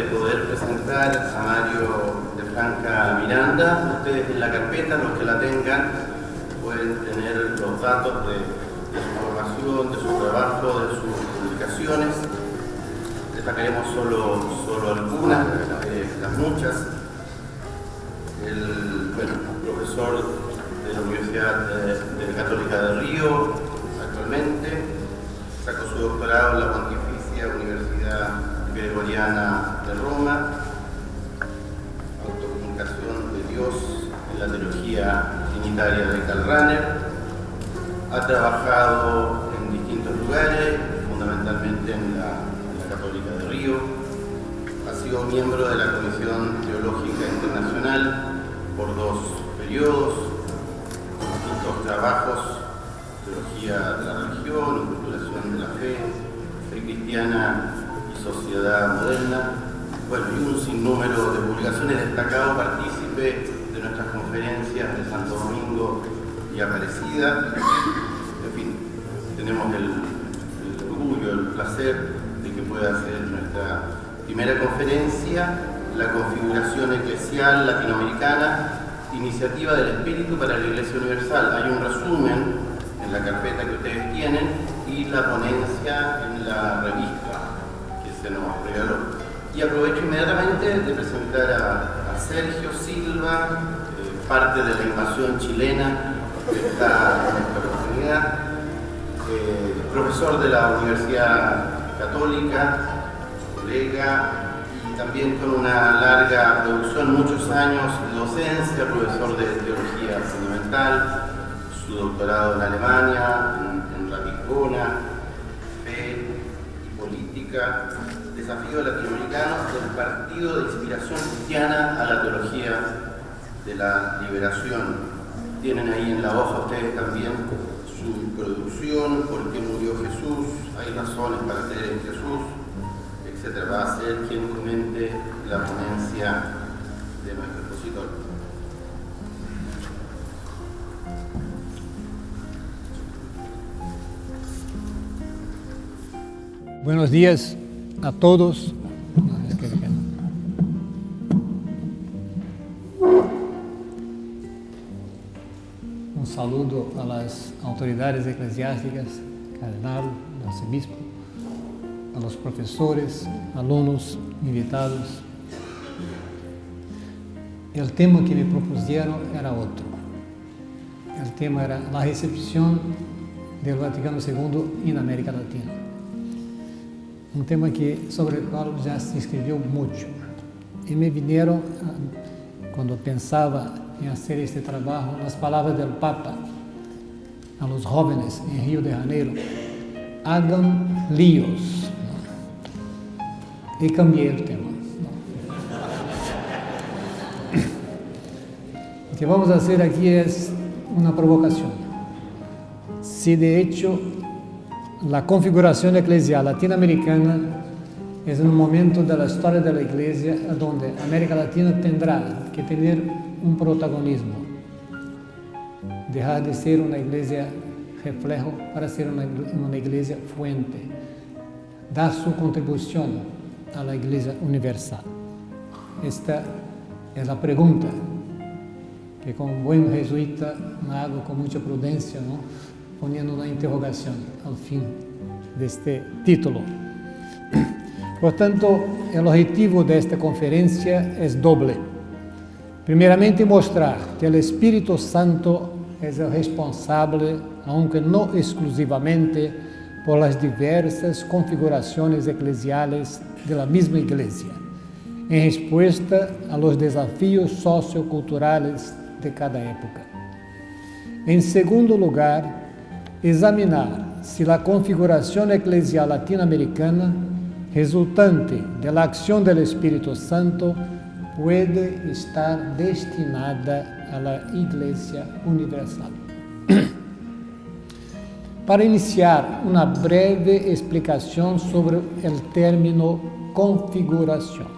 de poder presentar a Mario de Franca Miranda. Ustedes en la carpeta, los que la tengan, pueden tener los datos de su formación, de su trabajo, de sus publicaciones. Destacaremos solo algunas, las muchas. Profesor de la Universidad Católica de Río, actualmente. Sacó su doctorado en la Pontificia Universidad Gregoriana de Roma. Autocomunicación de Dios en la teología trinitaria de Karl Rahner. Ha trabajado en distintos lugares, fundamentalmente en la Católica de Río. Ha sido miembro de la Comisión Teológica Internacional por 2 periodos, distintos trabajos, teología de la religión, estructuración de la fe cristiana y sociedad moderna, y un sinnúmero de publicaciones, destacado partícipe de nuestras conferencias de Santo Domingo y Aparecida. En fin, tenemos el orgullo, el placer de que pueda ser nuestra primera conferencia, la configuración eclesial latinoamericana, iniciativa del Espíritu para la Iglesia Universal. Hay un resumen en la carpeta que ustedes tienen y la ponencia en la revista que se nos regaló. Y aprovecho inmediatamente de presentar a Sergio Silva, parte de la invasión chilena que está en esta oportunidad, profesor de la Universidad Católica, colega, y también con una larga producción, muchos años de docencia, profesor de Teología Fundamental, su doctorado en Alemania, en Ratisbona, Fe y Política, Desafío Latinoamericano del Partido de Inspiración Cristiana a la Teología de la Liberación. Tienen ahí en la hoja ustedes también su introducción, por qué murió Jesús, hay razones para creer en Jesús, etc. Va a ser quien comente la ponencia de nuestro expositor. Buenos días a todos. Un saludo a las autoridades eclesiásticas, cardenal, arcebispo, a los profesores, alumnos, invitados. El tema que me propusieron era otro. El tema era la recepción del Vaticano II en América Latina. Un tema sobre el cual ya se escribió mucho. Y me vinieron, cuando pensaba en hacer este trabajo, las palabras del Papa a los jóvenes en Río de Janeiro: hagan líos. Y cambié el tema. Lo que vamos a hacer aquí es una provocación. Si de hecho la configuración eclesial latinoamericana es un momento de la historia de la Iglesia donde América Latina tendrá que tener un protagonismo, dejar de ser una iglesia reflejo para ser una iglesia fuente, dar su contribución a la Iglesia Universal. Esta es la pregunta que, como buen jesuita, me hago con mucha prudencia, ¿no? Poniendo una interrogación al fin de este título. Por tanto, el objetivo de esta conferencia es doble. Primeramente, mostrar que el Espíritu Santo es el responsable, aunque no exclusivamente, por las diversas configuraciones eclesiales de la misma Iglesia, en respuesta a los desafíos socioculturales de cada época. En segundo lugar, examinar si la configuración eclesial latinoamericana, resultante de la acción del Espíritu Santo, puede estar destinada a la Iglesia Universal. Para iniciar, una breve explicación sobre el término configuración.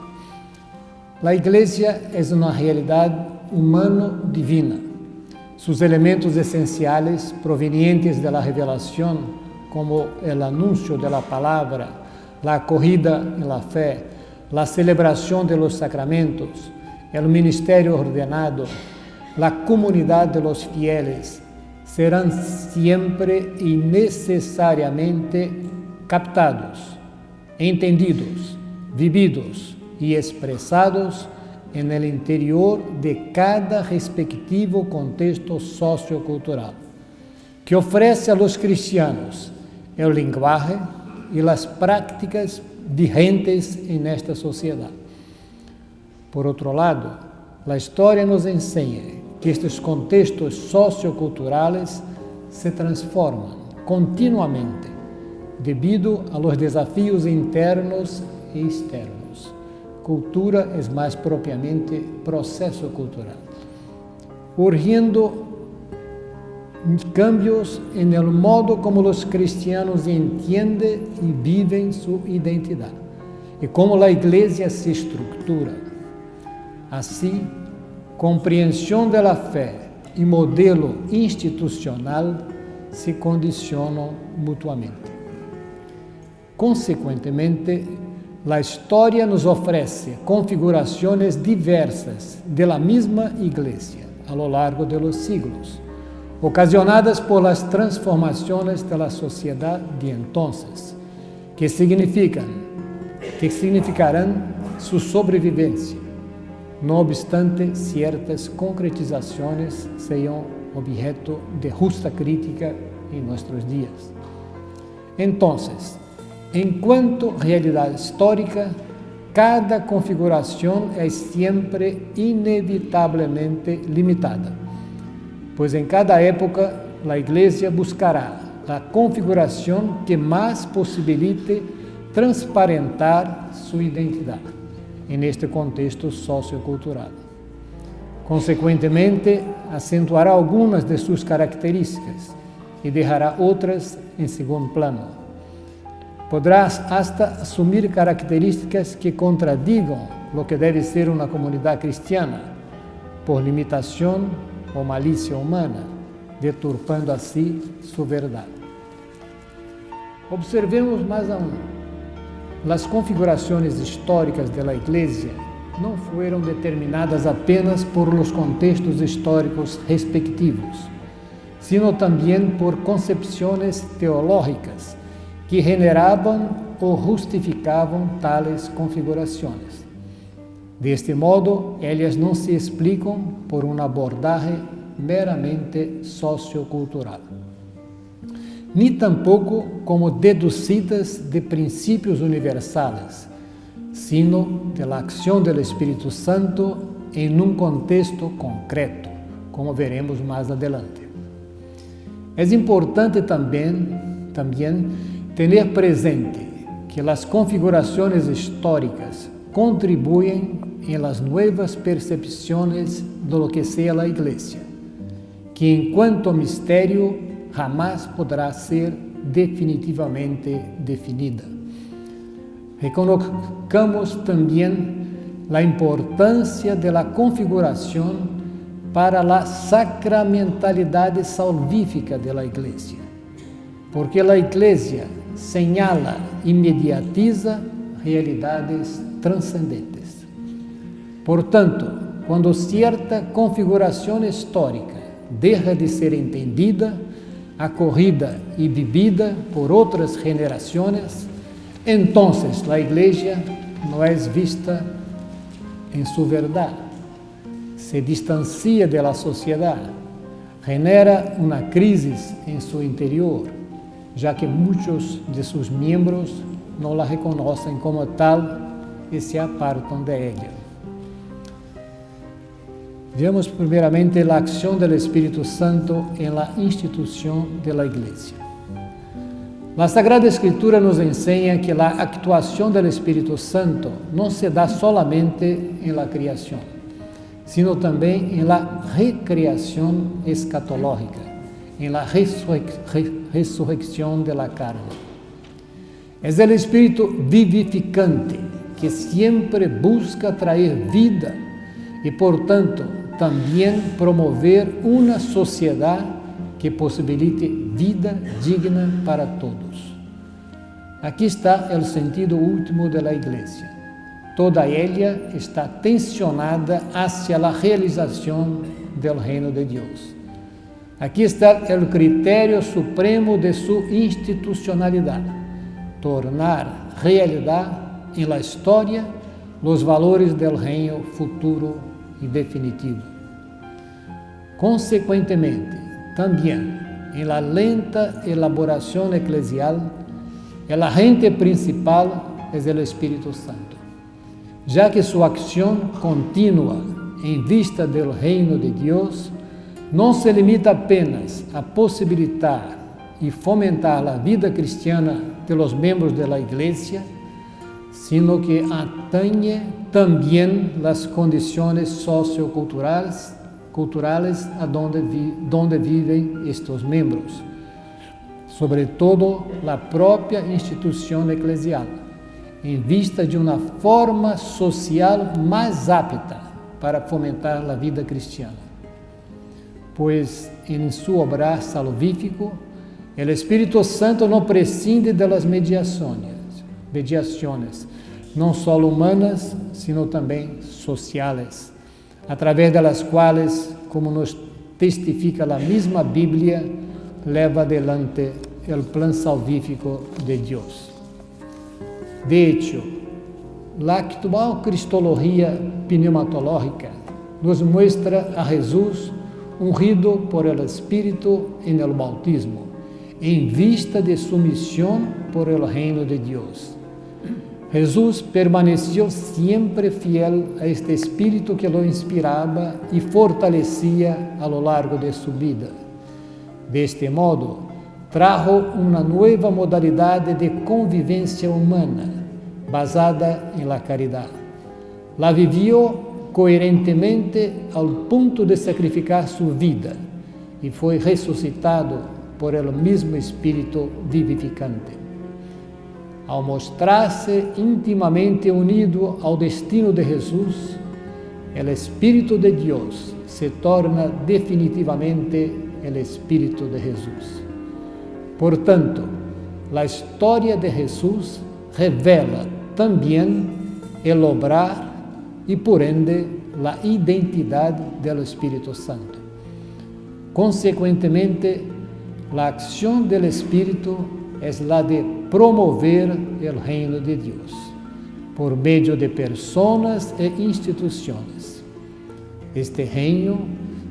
La Iglesia es una realidad humano-divina. Sus elementos esenciales, provenientes de la revelación, como el anuncio de la palabra, la acogida en la fe, la celebración de los sacramentos, el ministerio ordenado, la comunidad de los fieles, serán siempre y necesariamente captados, entendidos, vividos y expresados en el interior de cada respectivo contexto sociocultural, que ofrece a los cristianos el lenguaje y las prácticas vigentes en esta sociedad. Por otro lado, la historia nos enseña que estos contextos socioculturales se transforman continuamente debido a los desafíos internos e externos. Cultura es más propiamente proceso cultural, urgiendo cambios en el modo como los cristianos entienden y viven su identidad y cómo la Iglesia se estructura. Así, compreensão da fé e modelo institucional se condicionam mutuamente. Consequentemente, a história nos oferece configurações diversas da mesma Igreja a lo largo de los siglos, ocasionadas por las transformações da sociedade de entonces, que significarão sua sobrevivência. No obstante, ciertas concretizaciones sean objeto de justa crítica en nuestros días. Entonces, en cuanto a realidad histórica, cada configuración es siempre inevitablemente limitada, pues en cada época la Iglesia buscará la configuración que más posibilite transparentar su identidad en este contexto sociocultural. Consequentemente, acentuará algunas de sus características y dejará otras en segundo plano. Podrás hasta asumir características que contradigan lo que debe ser una comunidad cristiana, por limitación o malicia humana, deturpando así su verdad. Observemos más aún. As configurações históricas da Igreja não foram determinadas apenas por los contextos históricos respectivos, sino também por concepções teológicas que generavam ou justificavam tales configurações. Deste modo, elas não se explicam por uma abordagem meramente sociocultural, ni tampoco como deducidas de princípios universales, sino de la acción del Espíritu Santo en un contexto concreto, como veremos más adelante. Es importante también tener presente que las configuraciones históricas contribuyen en las nuevas percepciones de lo que sea la Iglesia, que en cuanto misterio jamás podrá ser definitivamente definida. Reconozcamos también la importancia de la configuración para la sacramentalidad salvífica de la Iglesia, porque la Iglesia señala y mediatiza realidades trascendentes. Por tanto, cuando cierta configuración histórica deja de ser entendida, acolhida y vivida por otras generaciones, entonces la Iglesia no es vista en su verdad, se distancia de la sociedad, genera una crisis en su interior, ya que muchos de sus miembros no la reconocen como tal y se apartan de ella. Veamos primeiramente a ação do Espírito Santo em la instituição de la Iglesia. La Sagrada Escritura nos enseña que la actuación del Espíritu Santo no se da solamente en la creación, sino también en la recreación escatológica, en la resurrección de la carne. Es el Espíritu vivificante que siempre busca traer vida y por tanto también promover una sociedad que posibilite vida digna para todos. Aqui está o sentido último da Igreja, Toda ella está tensionada hacia la realización del reino de Dios. Aquí está el criterio supremo de su institucionalidad: tornar realidad en la historia los valores del reino futuro y definitivo. Consecuentemente, también en la lenta elaboración eclesial, el agente principal es el Espíritu Santo, ya que su acción continua en vista del reino de Dios no se limita apenas a posibilitar y fomentar la vida cristiana de los miembros de la Iglesia, sino que atañe también las condiciones socioculturales a donde viven estos miembros, sobre todo la propia institución eclesial, en vista de una forma social más apta para fomentar la vida cristiana. Pues en su obrar salvífico, el Espíritu Santo no prescinde de las mediaciones, no solo humanas, sino también sociales, a través de las cuales, como nos testifica la misma Biblia, leva adelante el plan salvífico de Dios. De hecho, la actual cristología pneumatológica nos muestra a Jesús ungido por el Espíritu en el bautismo, en vista de su misión por el reino de Dios. Jesús permaneció siempre fiel a este Espíritu que lo inspiraba y fortalecía a lo largo de su vida. De este modo, trajo una nueva modalidad de convivencia humana, basada en la caridad. La vivió coherentemente al punto de sacrificar su vida y fue resucitado por el mismo Espíritu vivificante. Ao mostrar-se intimamente unido ao destino de Jesus, o Espírito de Deus se torna definitivamente o Espírito de Jesus. Portanto, a história de Jesus revela também o obrar e, por ende, a identidade do Espírito Santo. Consequentemente, a ação do Espírito es la de promover el reino de Dios por medio de personas e instituciones. Este reino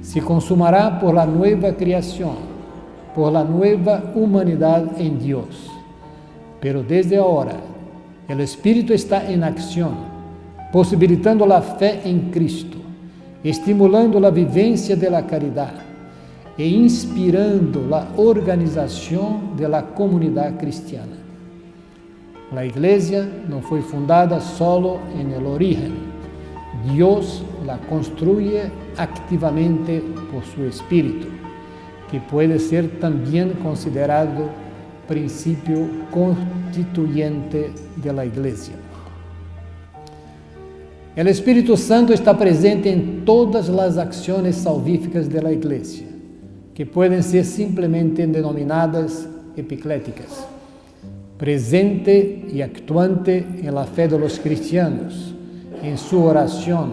se consumará por la nueva creación, por la nueva humanidad en Dios. Pero desde ahora, el Espíritu está en acción, posibilitando la fe en Cristo, estimulando la vivencia de la caridad e inspirando a organização da comunidade cristiana. A Igreja não foi fundada solo en el origen. Dios la construye activamente por su Espíritu, que puede ser também considerado princípio constituyente de la Iglesia. El Espíritu Santo está presente en todas las acciones salvíficas de la Iglesia, que pueden ser simplemente denominadas epicléticas, presente y actuante en la fe de los cristianos, en su oración,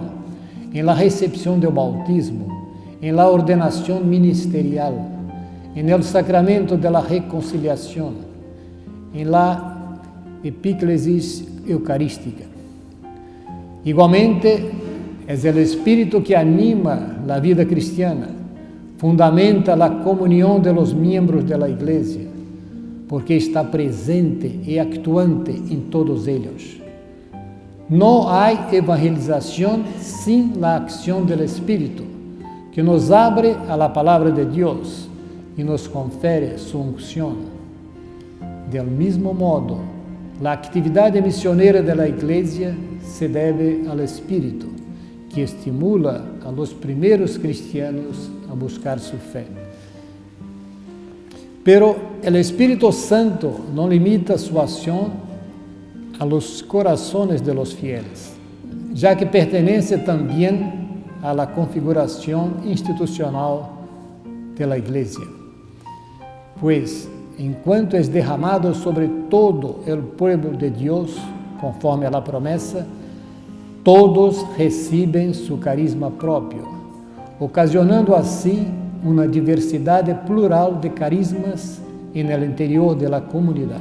en la recepción del bautismo, en la ordenación ministerial, en el sacramento de la reconciliación, en la epíclesis eucarística. Igualmente, es el Espíritu que anima la vida cristiana, fundamenta la comunión de los miembros de la Iglesia, porque está presente y actuante en todos ellos. No hay evangelización sin la acción del Espíritu, que nos abre a la palabra de Dios y nos confiere su unción. Del mismo modo, la actividad misionera de la Iglesia se debe al Espíritu, que estimula a los primeros cristianos a buscar su fe. Pero el Espíritu Santo no limita su acción a los corazones de los fieles, ya que pertenece también a la configuración institucional de la Iglesia. Pues, en cuanto es derramado sobre todo el pueblo de Dios, conforme a la promesa, todos recebem su carisma próprio, ocasionando assim uma diversidade plural de carismas en el interior de la comunidad.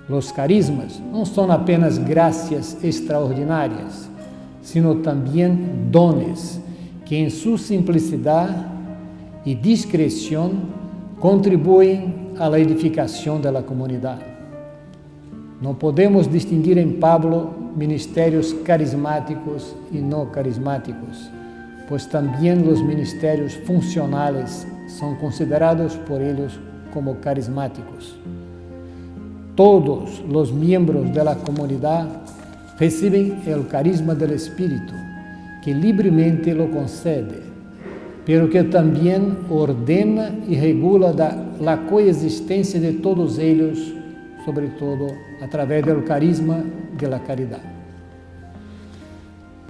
Los carismas não são apenas gracias extraordinárias, sino também dones que em sua simplicidade e discreção contribuem à edificação da comunidade. Não podemos distinguir em Pablo ministérios carismáticos e não carismáticos, pois também os ministérios funcionais são considerados por eles como carismáticos. Todos os membros da comunidade recebem o carisma do Espírito, que livremente lo concede, pero que também ordena e regula a coexistência de todos eles, sobretudo através do carisma da caridade.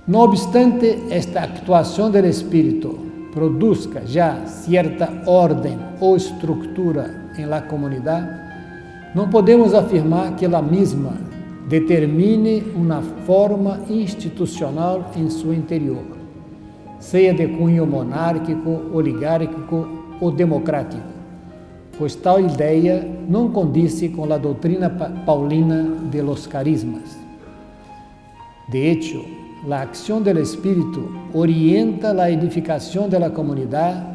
No obstante, esta actuação do Espírito produzca já certa ordem ou estrutura em la comunidade, não podemos afirmar que ela mesma determine uma forma institucional em seu interior, seja de cunho monárquico, oligárquico ou democrático, pois tal ideia não condice com a doutrina paulina de los carismas. De hecho, a acção do Espírito orienta a edificação da comunidade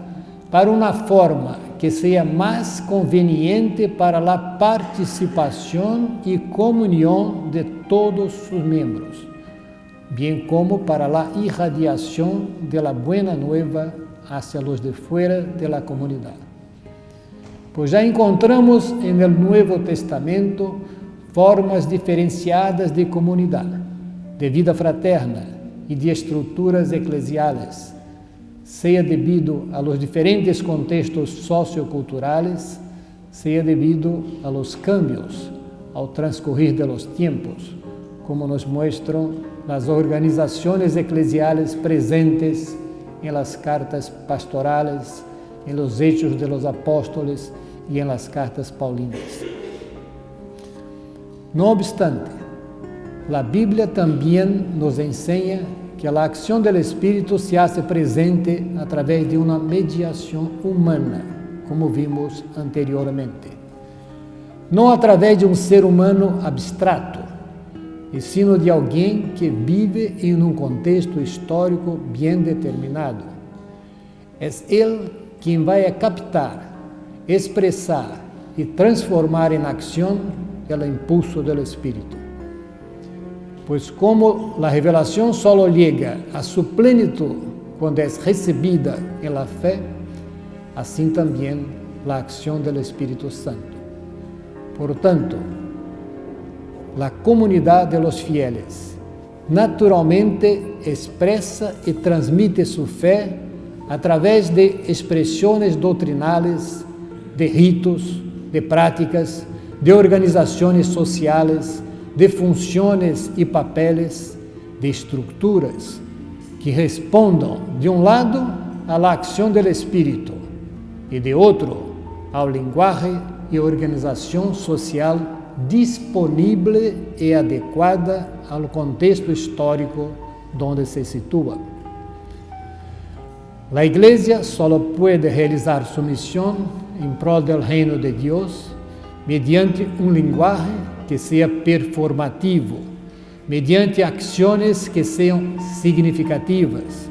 para uma forma que seja mais conveniente para a participação e comunhão de todos os membros, bem como para a irradiação da buena nueva hacia los de fuera de la comunidade. Pois já encontramos no Novo Testamento formas diferenciadas de comunidade, de vida fraterna e de estruturas eclesiais, seja devido a los diferentes contextos socioculturales, seja devido a los cambios ao transcurrir de los tiempos, como nos muestran as organizações eclesiales presentes em las cartas pastorales, em los hechos de los apóstoles e em las cartas paulinas. No obstante, a Bíblia também nos ensina que a acção do Espírito se hace presente através de uma mediação humana, como vimos anteriormente. Não através de um ser humano abstrato, e sino de alguém que vive em um contexto histórico bem determinado. É Ele quem vai captar, expressar e transformar em ação o impulso do Espírito. Pois como a revelação só chega a sua plenitude quando é recebida em la fé, assim também a ação do Espírito Santo. Portanto, a comunidade de los fieles naturalmente expressa e transmite sua fé através de expressões doutrinales, de ritos, de práticas, de organizações sociais, de funções e papeles, de estruturas que respondam, de um lado, à ação do Espírito e, de outro, ao linguagem e organização social disponível e adequada ao contexto histórico onde se situa. A Igreja só pode realizar sua missão em prol do reino de Deus mediante linguagem que seja performativo, mediante ações que sejam significativas,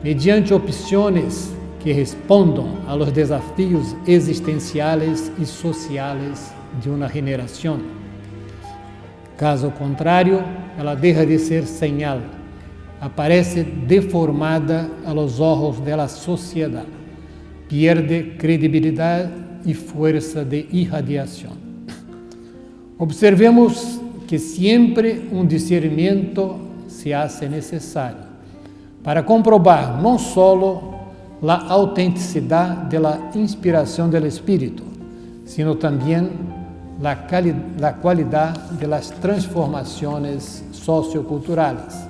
mediante opções que respondam aos desafios existenciais e sociais de uma geração. Caso contrário, ela deixa de ser señal, aparece deformada a los ojos de la sociedade, pierde credibilidade e força de irradiação. Observemos que sempre discernimento se hace necessário para comprobar não só a autenticidade da inspiração do Espírito, sino também a qualidade das transformações socioculturais,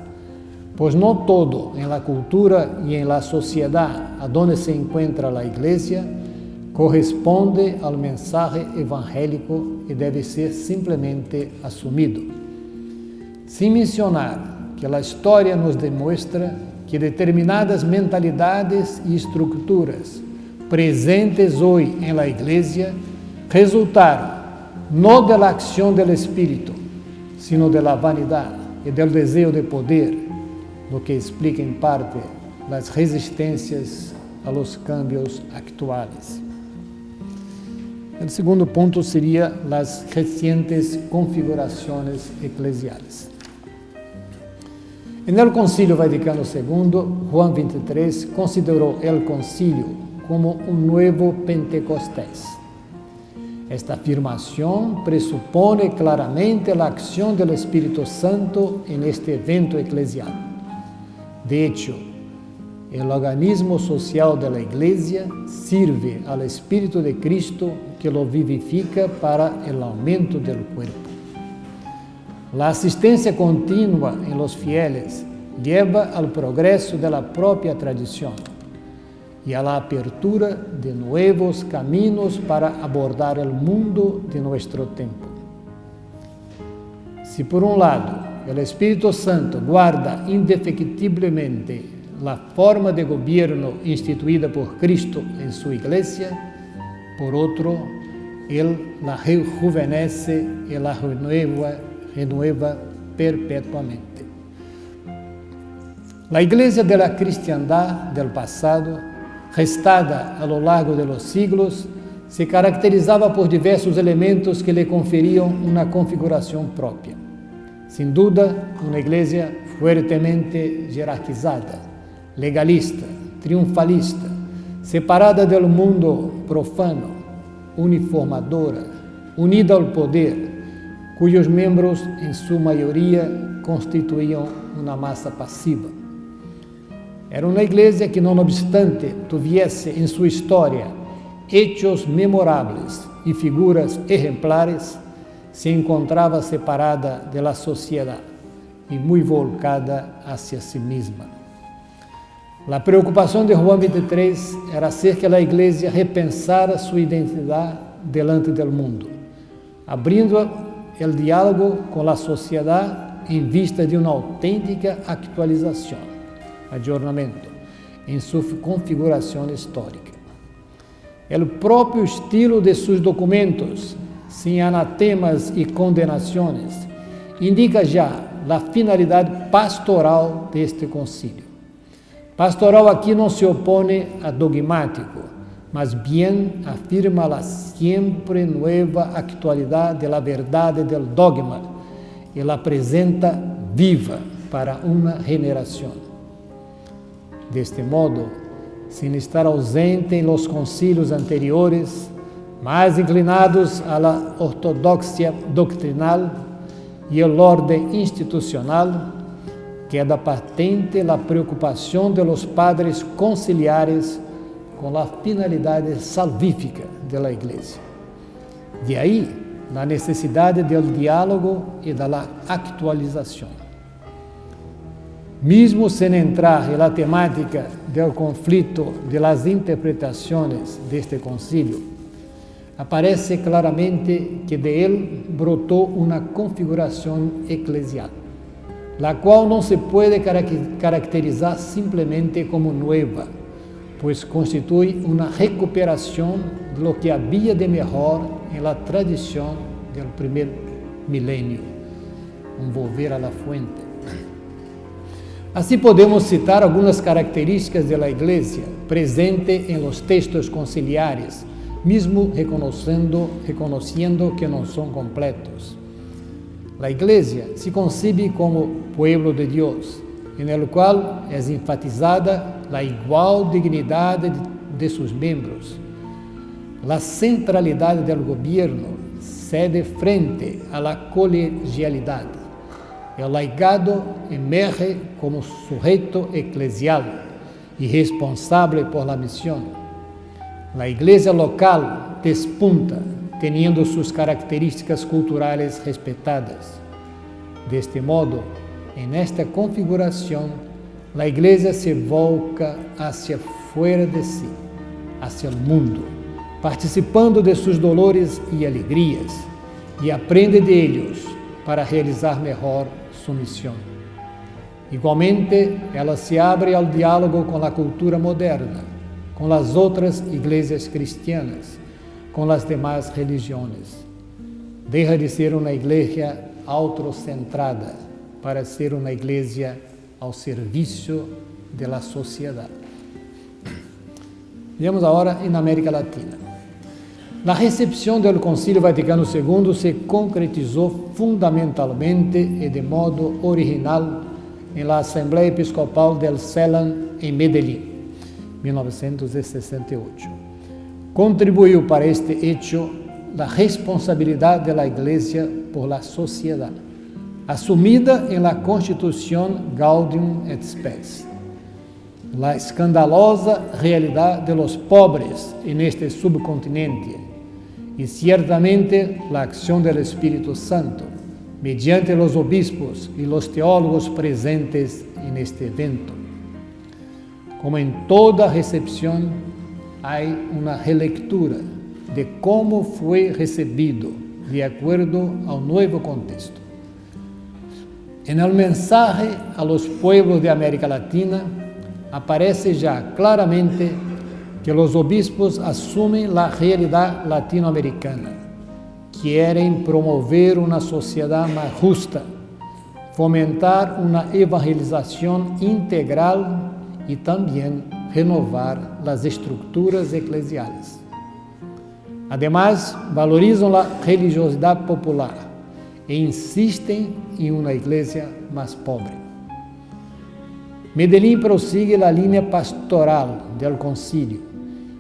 pois não todo em la cultura e em la sociedade aonde se encontra a Igreja corresponde ao mensagem evangélico e deve ser simplesmente assumido. Sem mencionar que a história nos demonstra que determinadas mentalidades e estruturas presentes hoje em la Iglesia resultaram no de la acción del Espíritu, sino de la vanidad e del deseo de poder, lo que explica em parte las resistências a los cambios actuales. O segundo ponto seria as recientes configurações eclesiais. No Concílio Vaticano II, Juan XXIII considerou o concílio como um novo Pentecostés. Esta afirmação pressupone claramente a ação do Espírito Santo en este evento eclesial. De hecho, o organismo social da Igreja sirve ao Espírito de Cristo que lo vivifica para o aumento do corpo. A assistência contínua em los fieles leva ao progresso da própria tradição e à apertura de novos caminhos para abordar o mundo de nosso tempo. Se por um lado o Espírito Santo guarda indefectiblemente a forma de governo instituída por Cristo em sua Igreja, por outro, Ele la rejuvenece e la renueva perpetuamente. A Igreja de la Cristiandad del passado, gestada a lo largo de los siglos, se caracterizava por diversos elementos que lhe conferiam uma configuração própria. Sem dúvida, uma igreja fuertemente jerarquizada, legalista, triunfalista, separada do mundo profano, uniformadora, unida ao poder, cujos membros, em sua maioria, constituíam uma massa passiva. Era uma igreja que, não obstante, tivesse em sua história hechos memoráveis e figuras exemplares, se encontrava separada da sociedade e muito volcada hacia si mesma. A preocupação de Juan XXIII era hacer que a igreja repensara sua identidade delante do mundo, abrindo o diálogo com a sociedade em vista de uma autêntica actualização, adornamento, em sua configuração histórica. O próprio estilo de seus documentos, sem anatemas e condenações, indica já a finalidade pastoral deste concílio. Pastoral aqui não se opõe a dogmático, mas bem afirma a sempre nova atualidade da verdade do dogma e la apresenta viva para uma generação. Deste modo, sem estar ausente em los concílios anteriores, mais inclinados à la ortodoxia doctrinal e ao ordem institucional, queda patente a preocupação de los padres conciliares com a finalidade salvífica da Igreja. De aí, a necessidade do diálogo e da actualização. Mesmo sem entrar na temática do conflito de las interpretações deste concílio, aparece claramente que de ele brotou uma configuração eclesial, la qual não se pode caracterizar simplesmente como nova, pois constitui uma recuperação de lo que havia de melhor em la tradição do primeiro milênio, volver a la fuente. Assim podemos citar algumas características da Igreja presente em los textos conciliares, mesmo reconhecendo que não são completos. A Igreja se concibe como pueblo de Deus, en el qual é enfatizada a igual dignidade de seus membros. A centralidade do governo cede frente à la colegialidade. El laicado emerge como sujeito eclesial e responsável por la missão. A igreja local despunta, tendo suas características culturais respeitadas. Deste modo, nesta configuração, a igreja se volca hacia fora de si, hacia o mundo, participando de seus dolores e alegrias, e aprende de eles para realizar melhor sua missão. Igualmente, ela se abre ao diálogo com a cultura moderna, com as outras igrejas cristianas, com as demais religiões. Deja de ser uma igreja autocentrada para ser uma igreja ao serviço da sociedade. Vemos agora em América Latina. A recepção do Concílio Vaticano II se concretizou fundamentalmente e de modo original na Assembleia Episcopal del CELAM em Medellín, 1968. Contribuiu para este hecho a responsabilidade da Igreja por la sociedade, assumida em la Constituição Gaudium et Spes. La escandalosa realidade de los pobres en este subcontinente y ciertamente la acción del Espíritu Santo mediante los obispos y los teólogos presentes en este evento. Como en toda recepción, hay una relectura de cómo fue recibido de acuerdo al nuevo contexto. En el mensaje a los pueblos de América Latina, aparece já claramente que os obispos assumem a realidade latino-americana. Querem promover uma sociedade mais justa, fomentar uma evangelização integral e também renovar as estruturas eclesiais. Ademais, valorizam a religiosidade popular e insistem em uma igreja mais pobre. Medellín prosigue a linha pastoral do concílio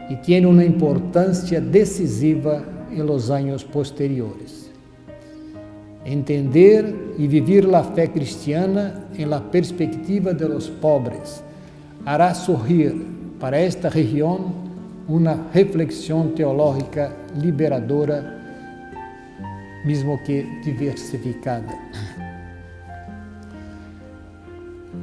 e tem uma importância decisiva em los anos posteriores. Entender e viver a fé cristiana em la perspectiva de los pobres hará surgir para esta região uma reflexão teológica liberadora, mesmo que diversificada.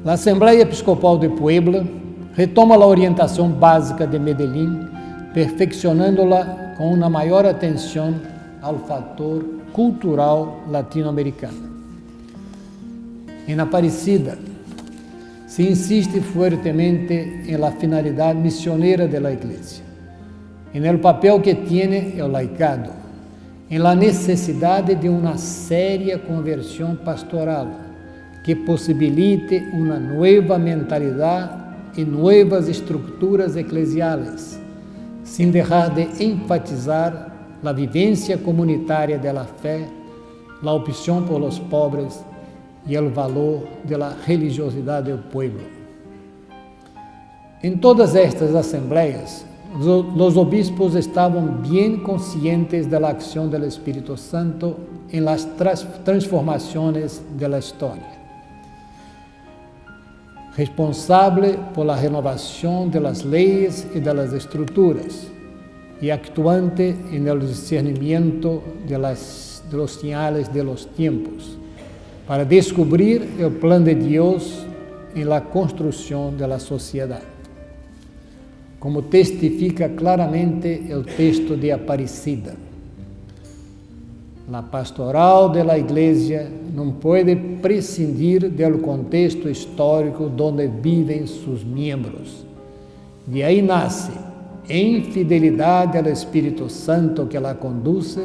A Assembleia Episcopal de Puebla retoma a orientação básica de Medellín, perfeccionando-la com uma maior atenção ao fator cultural latino-americano. Em Aparecida, se insiste fuertemente em la finalidade missioneira de la Igreja, em el papel que tiene el laicado, em la necessidade de uma séria conversão pastoral que possibilite uma nova mentalidade e novas estruturas eclesiais, sem deixar de enfatizar a vivência comunitária da fé, a opção por los pobres e o valor da religiosidade do povo. Em todas estas assembleias, os obispos estavam bem conscientes da ação do Espírito Santo em las transformações da história. Responsável por la renovação de las leyes e de las estruturas, e actuante en el discernimiento de los señales de los tiempos, para descobrir el plan de Dios en la construcción de la sociedad. Como testifica claramente el texto de Aparecida, la pastoral de la Iglesia não pode prescindir do contexto histórico donde vivem seus membros. De aí nasce, em fidelidade ao Espírito Santo que la conduce,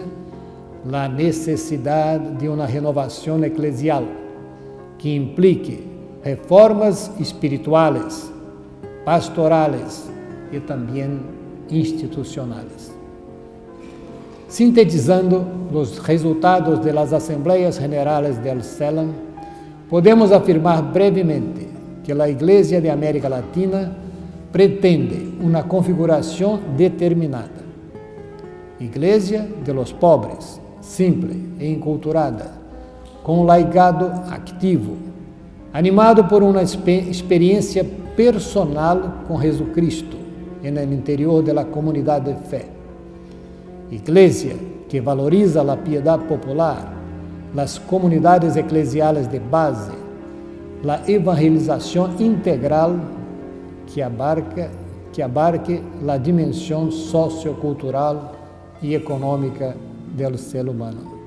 a necessidade de uma renovação eclesial que implique reformas espirituais, pastorales e também institucionais. Sintetizando os resultados das Assembleias Generales del CELAM, podemos afirmar brevemente que a Igreja de América Latina pretende uma configuração determinada. Igreja de los pobres, simple e enculturada, com um laicado ativo, animado por uma experiência personal com Jesucristo no interior da comunidade de fé. Igreja que valoriza a piedade popular, as comunidades eclesiais de base, a evangelização integral que abarque a dimensão sociocultural e econômica do ser humano.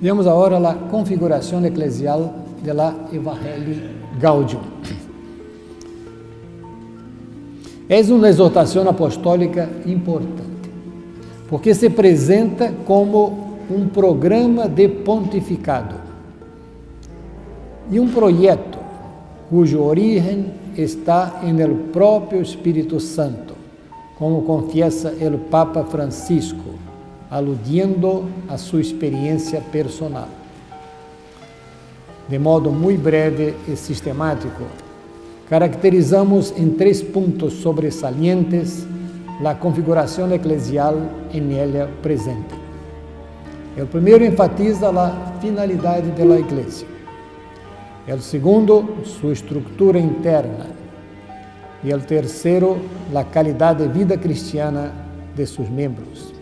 Vemos agora a configuração eclesial de la Evangelii Gaudium. É uma exortação apostólica importante, porque se apresenta como um programa de pontificado e um projeto cujo origem está no próprio Espírito Santo, como confiesa o Papa Francisco, aludindo a sua experiência personal. De modo muito breve e sistemático, caracterizamos em 3 pontos sobresalientes a configuração eclesial em ela presente. O primeiro enfatiza a finalidade da Igreja. O segundo, sua estrutura interna. E o terceiro, a qualidade de vida cristiana de seus membros.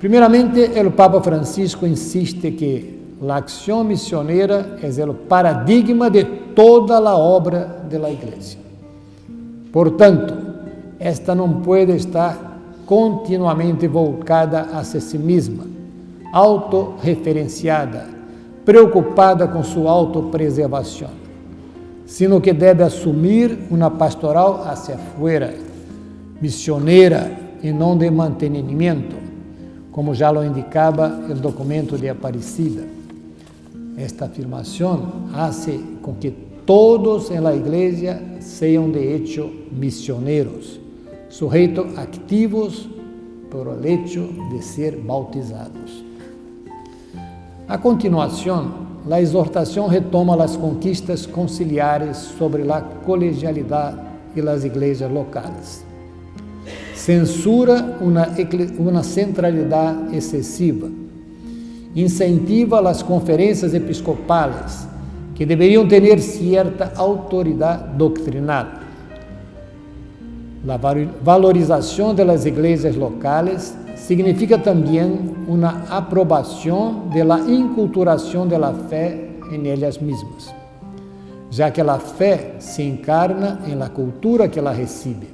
Primeiramente, o Papa Francisco insiste que a ação missioneira é o paradigma de toda a obra da Igreja. Portanto, esta não pode estar continuamente voltada a si mesma, autorreferenciada, preocupada com sua autopreservação, sino que deve assumir uma pastoral hacia fora, missioneira e não de mantenimento, como já lo indicava o documento de Aparecida. Esta afirmação hace com que todos en la Iglesia sejam de hecho misioneros, sujeitos activos por el hecho de ser bautizados. A continuação, a exortação retoma as conquistas conciliares sobre a colegialidade e as igrejas locais. Censura uma centralidade excessiva. Incentiva as conferências episcopais, que deveriam ter certa autoridade doctrinal. A valorização das igrejas locais significa também uma aprovação da inculturação da fé em elas mesmas, já que a fé se encarna em la cultura que ela recebe.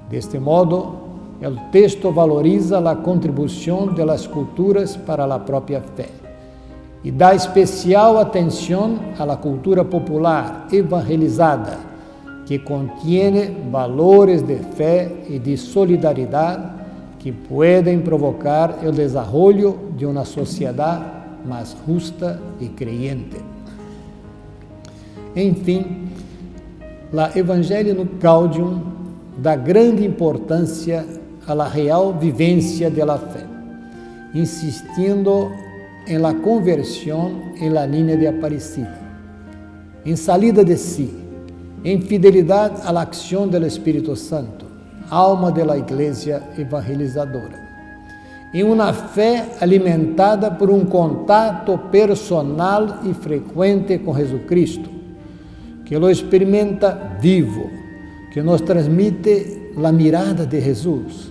Deste modo, o texto valoriza a contribuição das culturas para a própria fé e dá especial atenção à cultura popular evangelizada, que contém valores de fé e de solidariedade que podem provocar o desenvolvimento de uma sociedade mais justa e creyente. Enfim, o Evangelho Gaudium dá grande importância à real vivência da fé, insistindo em la conversão em la linha de Aparecida, em salida de si, em fidelidade à ação do Espírito Santo, alma da Igreja evangelizadora, em uma fé alimentada por um contato personal e frequente com Jesus que lo experimenta vivo, que nos transmite a mirada de Jesus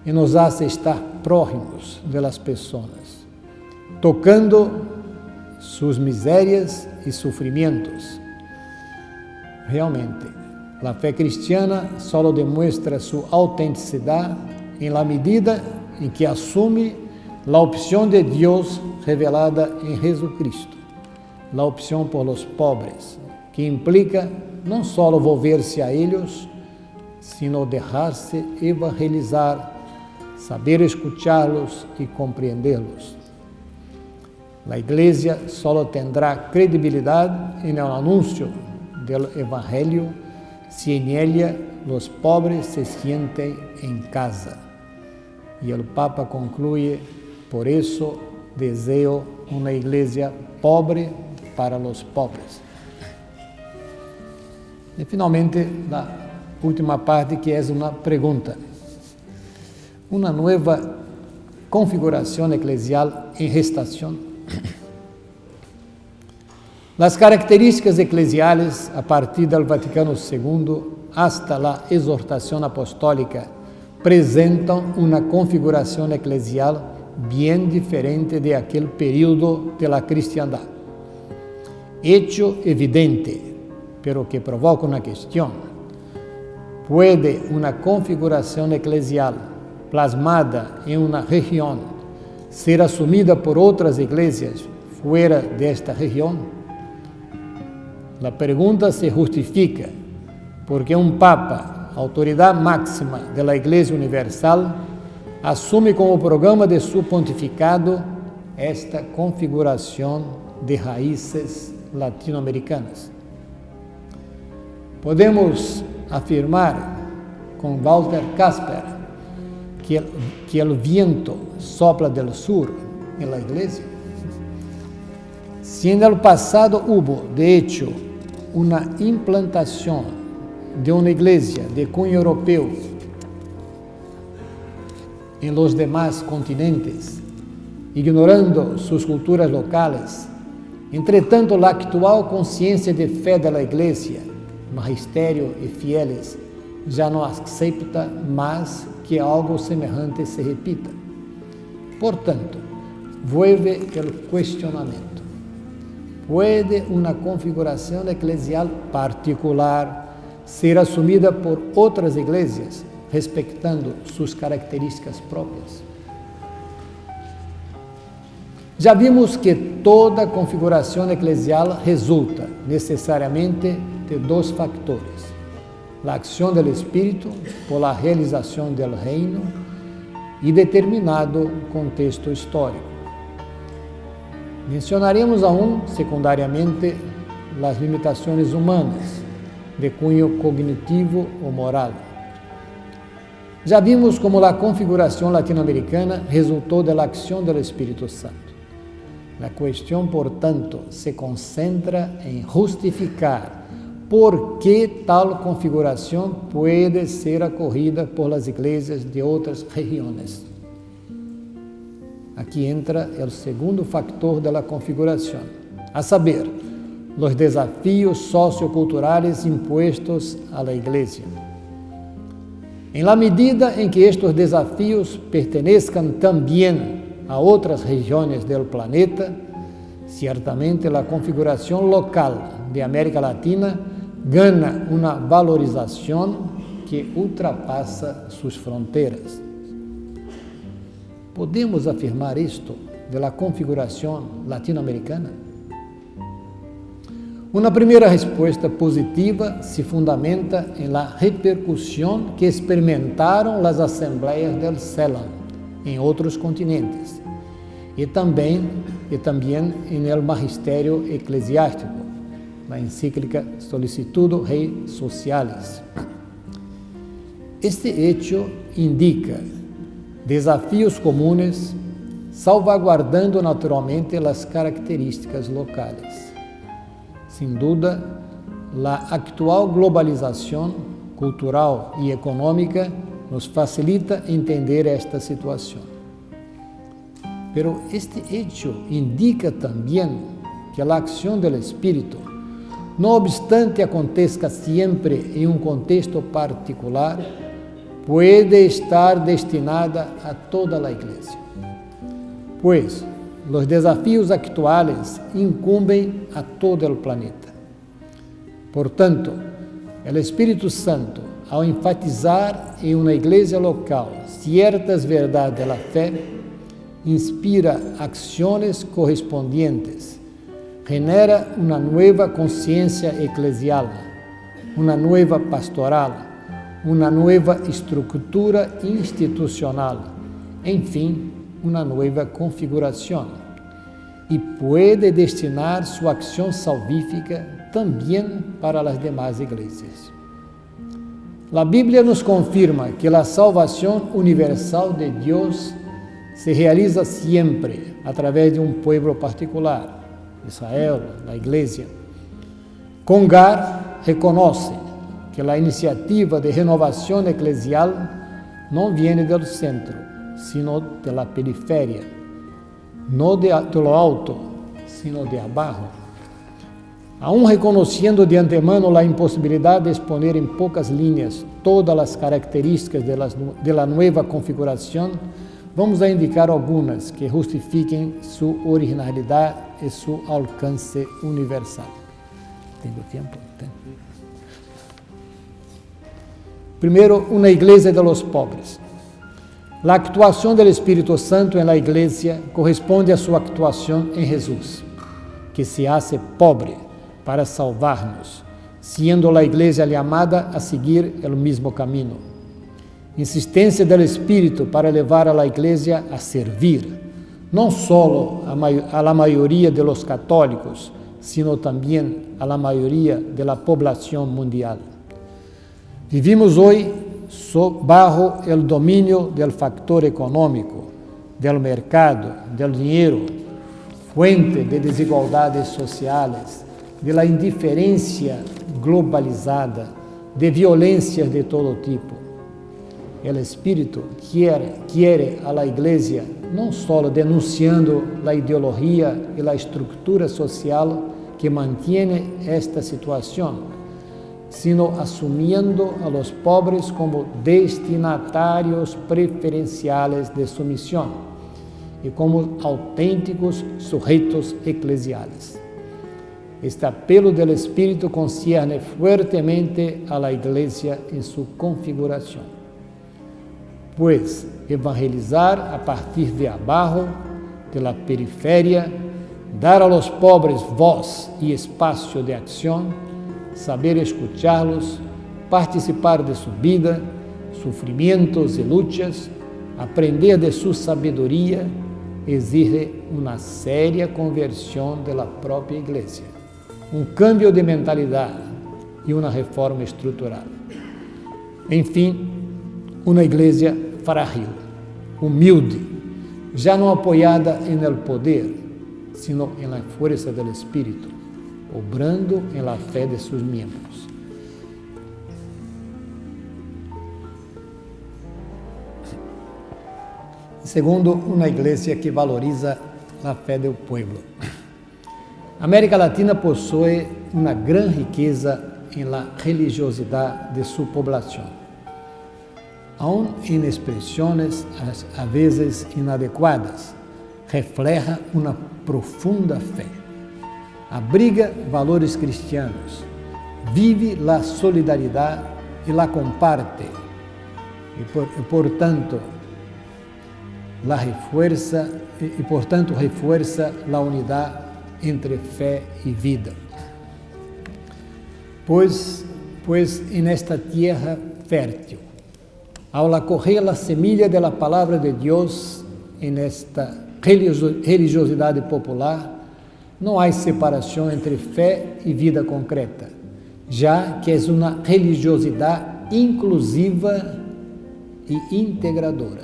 e nos hace estar próximos das pessoas, tocando suas misérias e sofrimentos. Realmente, a fé cristiana só demonstra sua autenticidade em la medida em que assume a opção de Deus revelada em Jesucristo, a opção por los pobres, que implica não só volver-se a eles, sino deixar-se evangelizar, saber escuchá-los e compreendê-los. A Igreja só terá credibilidade no anúncio do Evangelho se em ella os pobres se sienten em casa. E o Papa conclui: por isso desejo uma igreja pobre para os pobres. E finalmente, a última parte, que é uma pergunta. Uma nova configuração eclesial em gestação. As características eclesiales a partir do Vaticano II hasta a exortação apostólica apresentam uma configuração eclesial bem diferente de aquele período de la cristiandad. Hecho evidente, pero que provoca uma questão: ¿puede uma configuração eclesial plasmada em uma região ser assumida por outras igrejas fuera de esta región? La pregunta se justifica porque un papa, autoridad máxima de la Iglesia Universal, asume como programa de su pontificado esta configuración de raíces latinoamericanas. Podemos afirmar con Walter Casper que el viento sopla del sur en la Iglesia. Si en el pasado hubo, de hecho, una implantación de una iglesia de cunho europeo en los demás continentes, ignorando sus culturas locales, entretanto, la actual consciência de fé da Iglesia, magistério e fieles, já não acepta mais que algo semelhante se repita. Portanto, vuelve o questionamento. ¿Puede una configuración eclesial particular ser asumida por otras iglesias, respetando sus características propias? Já vimos que toda configuração eclesial resulta necessariamente de dois factores: a ação do Espírito por la realização do reino e determinado contexto histórico. Mencionaremos aún, secundariamente, as limitações humanas, de cunho cognitivo ou moral. Já vimos como a configuração latino-americana resultou da ação do Espírito Santo. A questão, portanto, se concentra em justificar por que tal configuração pode ser acolhida por las igrejas de outras regiões. Aqui entra o segundo factor da configuração, a saber, os desafios socioculturais impostos à Igreja. Em la medida em que estes desafios pertenezcan também a outras regiões do planeta, certamente a configuração local de América Latina ganha uma valorização que ultrapassa suas fronteiras. Podemos afirmar isto da configuração latino-americana? Uma primeira resposta positiva se fundamenta em la repercussão que experimentaram as assembleias del CELAM em outros continentes e também em el magistério eclesiástico, na encíclica Solicitudo Rei Socialis. Este hecho indica desafios comunes, salvaguardando naturalmente as características locais. Sem dúvida, a atual globalização cultural e econômica nos facilita entender esta situação. Pero este hecho indica também que a ação do Espírito, não obstante aconteça sempre em um contexto particular, pode estar destinada a toda a Igreja, pois os desafios actuais incumbem a todo o planeta. Portanto, o Espírito Santo, ao enfatizar em uma igreja local certas verdades da fé, inspira ações correspondentes, genera uma nova consciência eclesial, uma nova pastoral, uma nova estrutura institucional, enfim, uma nova configuração, e pode destinar sua ação salvífica também para as demais igrejas. A Bíblia nos confirma que a salvação universal de Deus se realiza sempre através de um povo particular, Israel, a Igreja. Congar reconhece que a iniciativa de renovação eclesial não vem do centro, sino da periferia, não do alto, sino de abaixo. Aún reconhecendo de antemano a impossibilidade de exponer em poucas linhas todas as características da nova configuração, vamos a indicar algumas que justifiquem sua originalidade e seu alcance universal. Tenho tempo? Tenho. Primeiro, uma igreja de los pobres. A actuação do Espírito Santo em la igreja corresponde a sua actuação em Jesus. que se hace pobre para salvar-nos, siendo la Iglesia llamada a seguir el mismo camino. Insistencia del Espíritu para levar a la Iglesia a servir, no solo a la mayoría de los católicos, sino también a la mayoría de la población mundial. Vivimos hoy bajo el dominio del factor económico, del mercado, del dinero, fuente de desigualdades sociales, de la indiferencia globalizada, de violencias de todo tipo. El Espíritu quiere a la Iglesia não só denunciando a ideologia e a estrutura social que mantém esta situação, sino assumindo a los pobres como destinatários preferenciales de sua missão e como autênticos sujeitos eclesiales. Este apelo del Espírito concierne fuertemente a la Iglesia em sua configuração. Pues evangelizar a partir de abajo, de la periferia, dar a los pobres voz e espaço de acção, saber escuchá-los, participar de sua vida, sofrimentos e lutas, aprender de sua sabedoria, exige uma séria conversão da própria Igreja, cambio de mentalidade e uma reforma estrutural. Enfim, uma Igreja frágil, humilde, já não apoiada em el poder, sino em la fuerza del Espírito, obrando em la fé de seus membros. Segundo, uma igreja que valoriza a fé do povo. A América Latina possui uma grande riqueza em la religiosidade de sua população. Aún em expressões a vezes inadequadas, refleja uma profunda fé. Abriga valores cristianos, vive a solidariedade e la comparte, e portanto refuerza a unidade entre fé e vida. Pois en esta tierra fértil, ao acolher a semilla de la palavra de Deus en esta religiosidade popular, não há separação entre fé e vida concreta, já que é uma religiosidade inclusiva e integradora,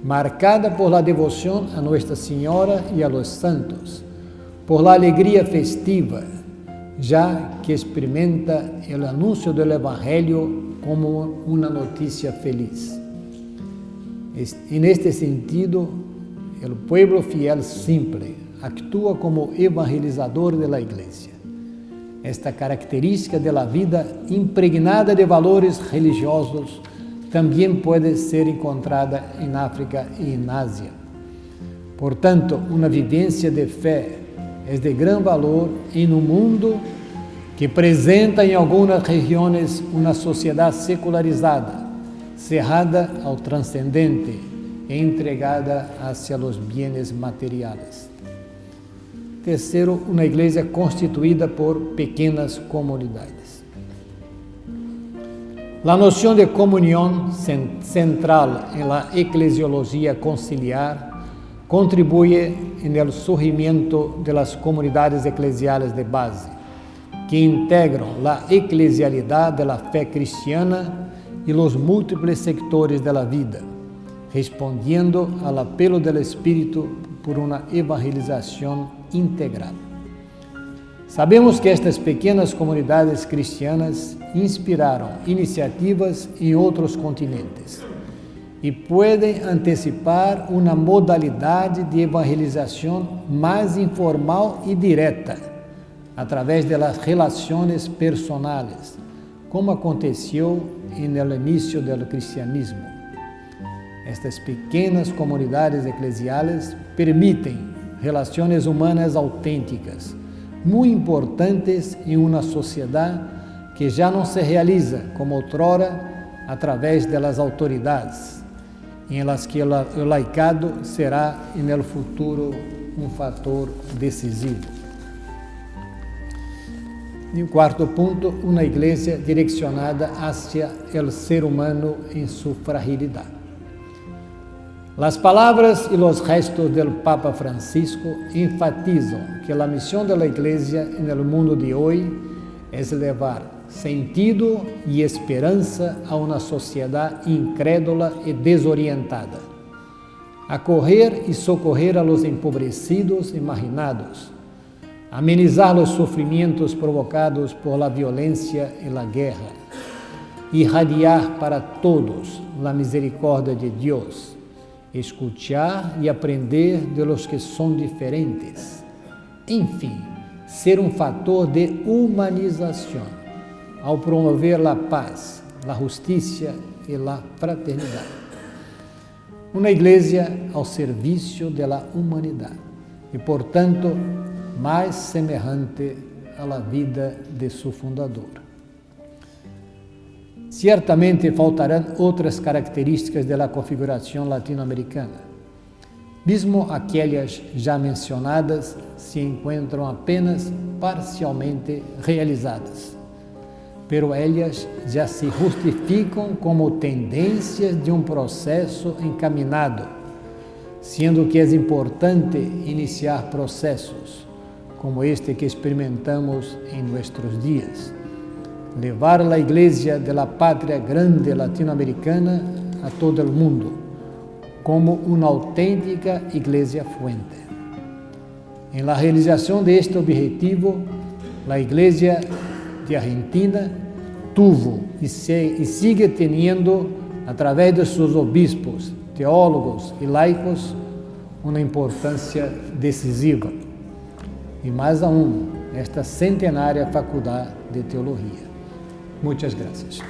marcada por la devoção a Nuestra Senhora e a los santos, por la alegria festiva, já que experimenta o anúncio do Evangelho como uma notícia feliz. En este sentido, o pueblo fiel simple actúa como evangelizador de la Iglesia. Esta característica de la vida impregnada de valores religiosos também pode ser encontrada em África e em Ásia. Portanto, uma vivência de fé é de grande valor em um mundo que apresenta em algumas regiões uma sociedade secularizada, cerrada ao transcendente e entregada hacia los bienes materiais. Terceiro, uma igreja constituída por pequenas comunidades. A noção de comunhão central em la eclesiologia conciliar contribui no surgimento de las comunidades eclesiales de base, que integram a eclesialidade da fé cristiana e os múltiplos sectores da vida, respondiendo ao apelo do Espírito por uma evangelização integral. Sabemos que estas pequenas comunidades cristianas inspiraram iniciativas em outros continentes e podem antecipar uma modalidade de evangelização mais informal e direta, através das relações personais, como aconteceu no início do cristianismo. Estas pequenas comunidades eclesiais permitem relações humanas autênticas, muito importantes em uma sociedade que já não se realiza como outrora através das autoridades, em las que o laicado será no futuro fator decisivo. E o quarto ponto, uma igreja direcionada hacia el ser humano en su fragilidad. Las palabras y los gestos del Papa Francisco enfatizan que la misión de la iglesia en el mundo de hoy es llevar sentido y esperanza a una sociedad incrédula y desorientada, acoger y socorrer a los empobrecidos y marginados, amenizar los sufrimientos provocados por la violencia y la guerra, irradiar para todos la misericordia de Dios, escuchar y aprender de los que son diferentes, en fin, ser un factor de humanización al promover la paz, la justicia y la fraternidad. Una iglesia al servicio de la humanidad y por tanto mais semejante a la vida de su fundador. Ciertamente faltarán otras características de la configuración latinoamericana. Mesmo aquellas ya mencionadas se encuentran apenas parcialmente realizadas, pero ellas ya se justifican como tendencias de un proceso encaminado, sendo que es importante iniciar procesos como este que experimentamos en nuestros días, levar la iglesia de la patria grande latinoamericana a todo el mundo, como una auténtica iglesia fuente. En la realización de este objetivo, la iglesia de Argentina tuvo y sigue teniendo, a través de sus obispos, teólogos y laicos, una importancia decisiva. E mais aún, esta centenária Faculdade de Teologia. Muitas graças.